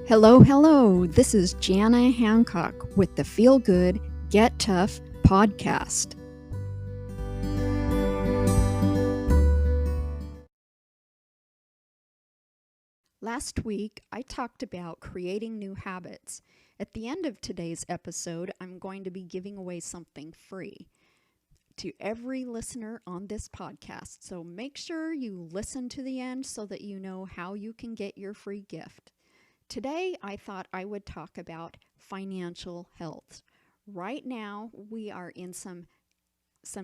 Hello, hello. This is Jana Hancock with the Feel Good, Get Tough podcast. Last week, I talked about creating new habits. At the end of today's episode, I'm going to be giving away something free to every listener on this podcast. So make sure you listen to the end so that you know how you can get your free gift. Today, I thought I would talk about financial health. Right now, we are in some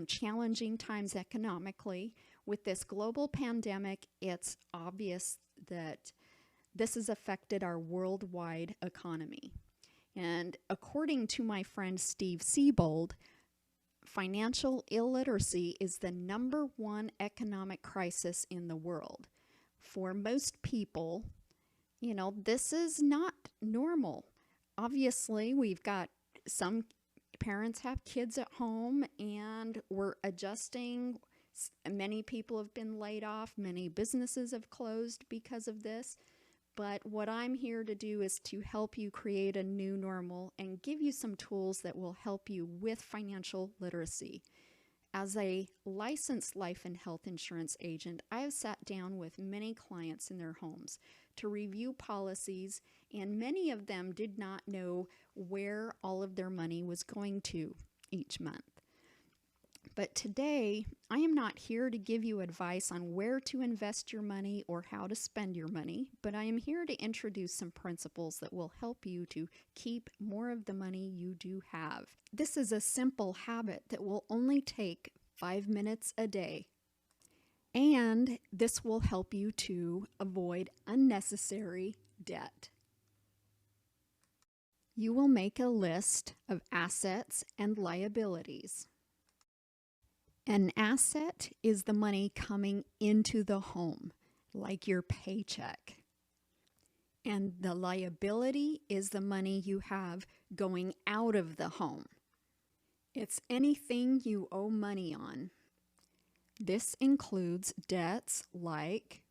challenging times economically. With this global pandemic, it's obvious that this has affected our worldwide economy. And according to my friend Steve Siebold, financial illiteracy is the number one economic crisis in the world. For most people, this is not normal. Obviously, we've got some parents have kids at home and we're adjusting. Many people have been laid off. Many businesses have closed because of this. But what I'm here to do is to help you create a new normal and give you some tools that will help you with financial literacy. As a licensed life and health insurance agent, I have sat down with many clients in their homes to review policies, and many of them did not know where all of their money was going to each month. But today, I am not here to give you advice on where to invest your money or how to spend your money, but I am here to introduce some principles that will help you to keep more of the money you do have. This is a simple habit that will only take 5 minutes a day. And this will help you to avoid unnecessary debt. You will make a list of assets and liabilities. An asset is the money coming into the home, like your paycheck. And the liability is the money you have going out of the home. It's anything you owe money on. This includes debts like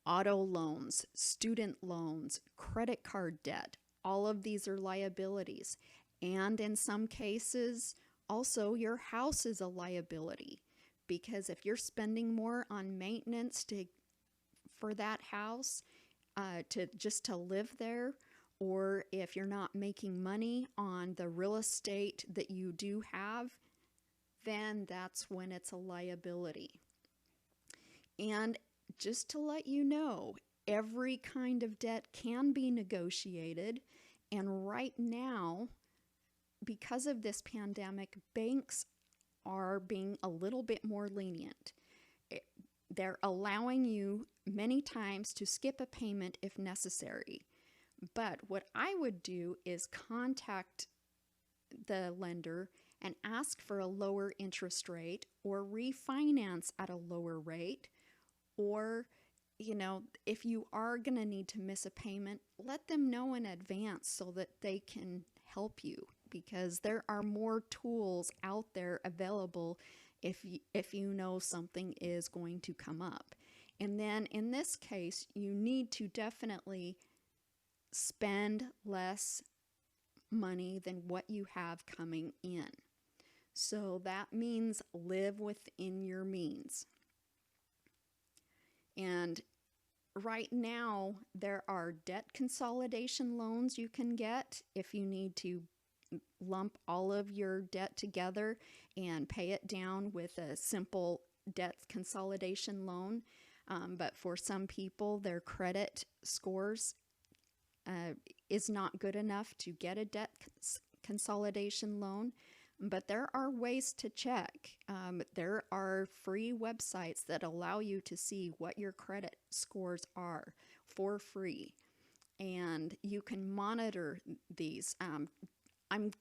auto loans, student loans, credit card debt. All of these are liabilities. And in some cases, also your house is a liability, because if you're spending more on maintenance for that house to live there, or if you're not making money on the real estate that you do have, then that's when it's a liability. And just to let you know, every kind of debt can be negotiated, and right now, because of this pandemic, banks are being a little bit more lenient. They're allowing you many times to skip a payment if necessary. But what I would do is contact the lender and ask for a lower interest rate or refinance at a lower rate. Or, if you are going to need to miss a payment, let them know in advance so that they can help you, because there are more tools out there available if you know something is going to come up. And then in this case, you need to definitely spend less money than what you have coming in. So that means live within your means. And right now, there are debt consolidation loans you can get if you need to lump all of your debt together and pay it down with a simple debt consolidation loan. But for some people, their credit scores is not good enough to get a debt consolidation loan. But there are ways to check. There are free websites that allow you to see what your credit scores are for free. And you can monitor these. I'm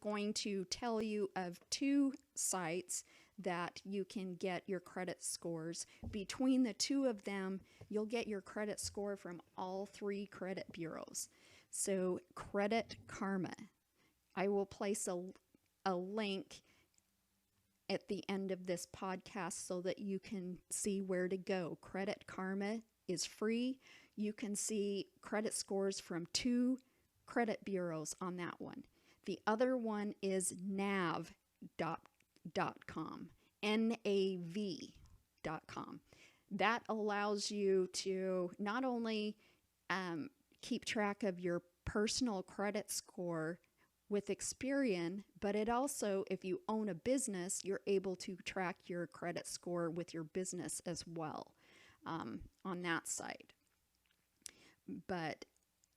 going to tell you of 2 sites that you can get your credit scores. Between the 2 of them, you'll get your credit score from all 3 credit bureaus. So Credit Karma. I will place a link at the end of this podcast so that you can see where to go. Credit Karma is free. You can see credit scores from 2 credit bureaus on that one. The other one is nav.com, NAV.com. That allows you to not only keep track of your personal credit score with Experian, but it also, if you own a business, you're able to track your credit score with your business as well on that site. But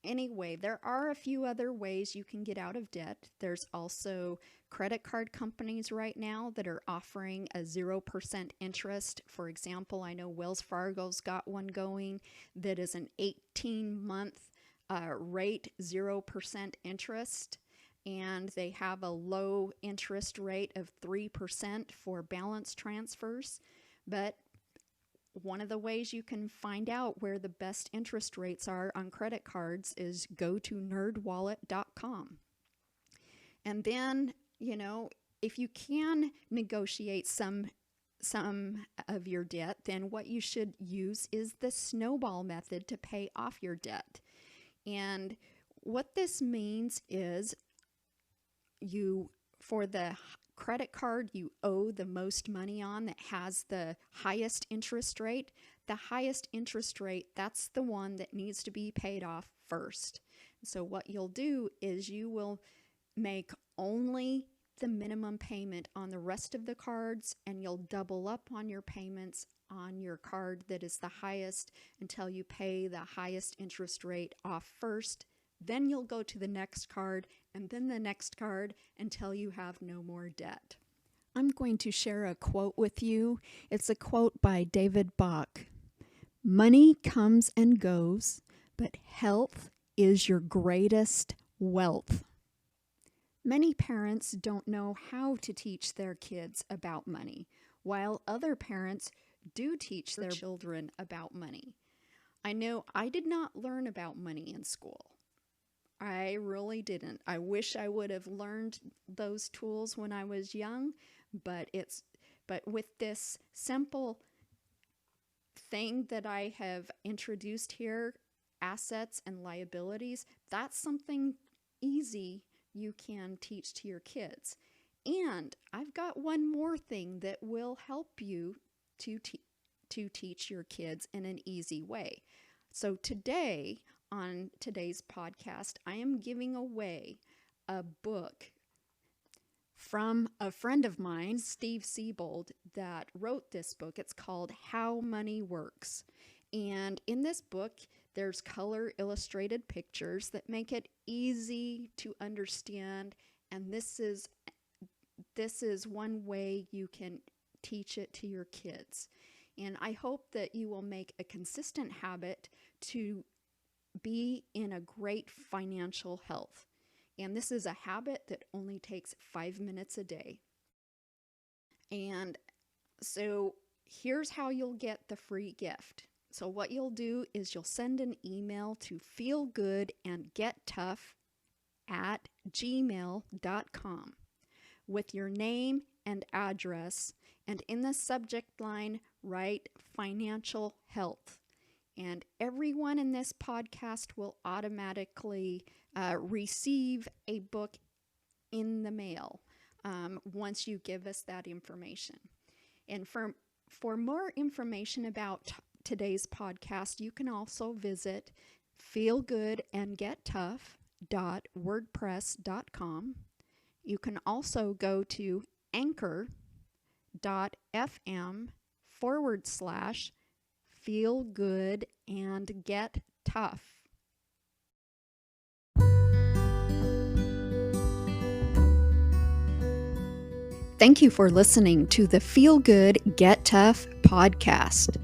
anyway, there are a few other ways you can get out of debt. There's also credit card companies right now that are offering a 0% interest. For example, I know Wells Fargo's got one going that is an 18-month rate, 0% interest. And they have a low interest rate of 3% for balance transfers. But one of the ways you can find out where the best interest rates are on credit cards is go to nerdwallet.com. And then, if you can negotiate some of your debt, then what you should use is the snowball method to pay off your debt. And what this means is for the credit card you owe the most money on that has the highest interest rate, that's the one that needs to be paid off first. So what you'll do is you will make only the minimum payment on the rest of the cards, and you'll double up on your payments on your card that is the highest until you pay the highest interest rate off first. Then you'll go to the next card and then the next card until you have no more debt. I'm going to share a quote with you. It's a quote by David Bach. Money comes and goes, but health is your greatest wealth. Many parents don't know how to teach their kids about money, while other parents do teach their children about money. I know I did not learn about money in school. I really didn't. I wish I would have learned those tools when I was young, but with this simple thing that I have introduced here, assets and liabilities, that's something easy you can teach to your kids. And I've got one more thing that will help you to teach your kids in an easy way. So today, on today's podcast, I am giving away a book from a friend of mine, Steve Siebold, that wrote this book. It's called How Money Works. And in this book, there's color illustrated pictures that make it easy to understand. And this is one way you can teach it to your kids. And I hope that you will make a consistent habit to be in a great financial health. And this is a habit that only takes 5 minutes a day. And so here's how you'll get the free gift. So what you'll do is you'll send an email to feelgoodandgettough@gmail.com with your name and address, and in the subject line, write financial health. And everyone in this podcast will automatically receive a book in the mail once you give us that information. And for more information about today's podcast, you can also visit feelgoodandgettough.wordpress.com. You can also go to anchor.fm/feelgoodandgettough. Thank you for listening to the Feel Good, Get Tough podcast.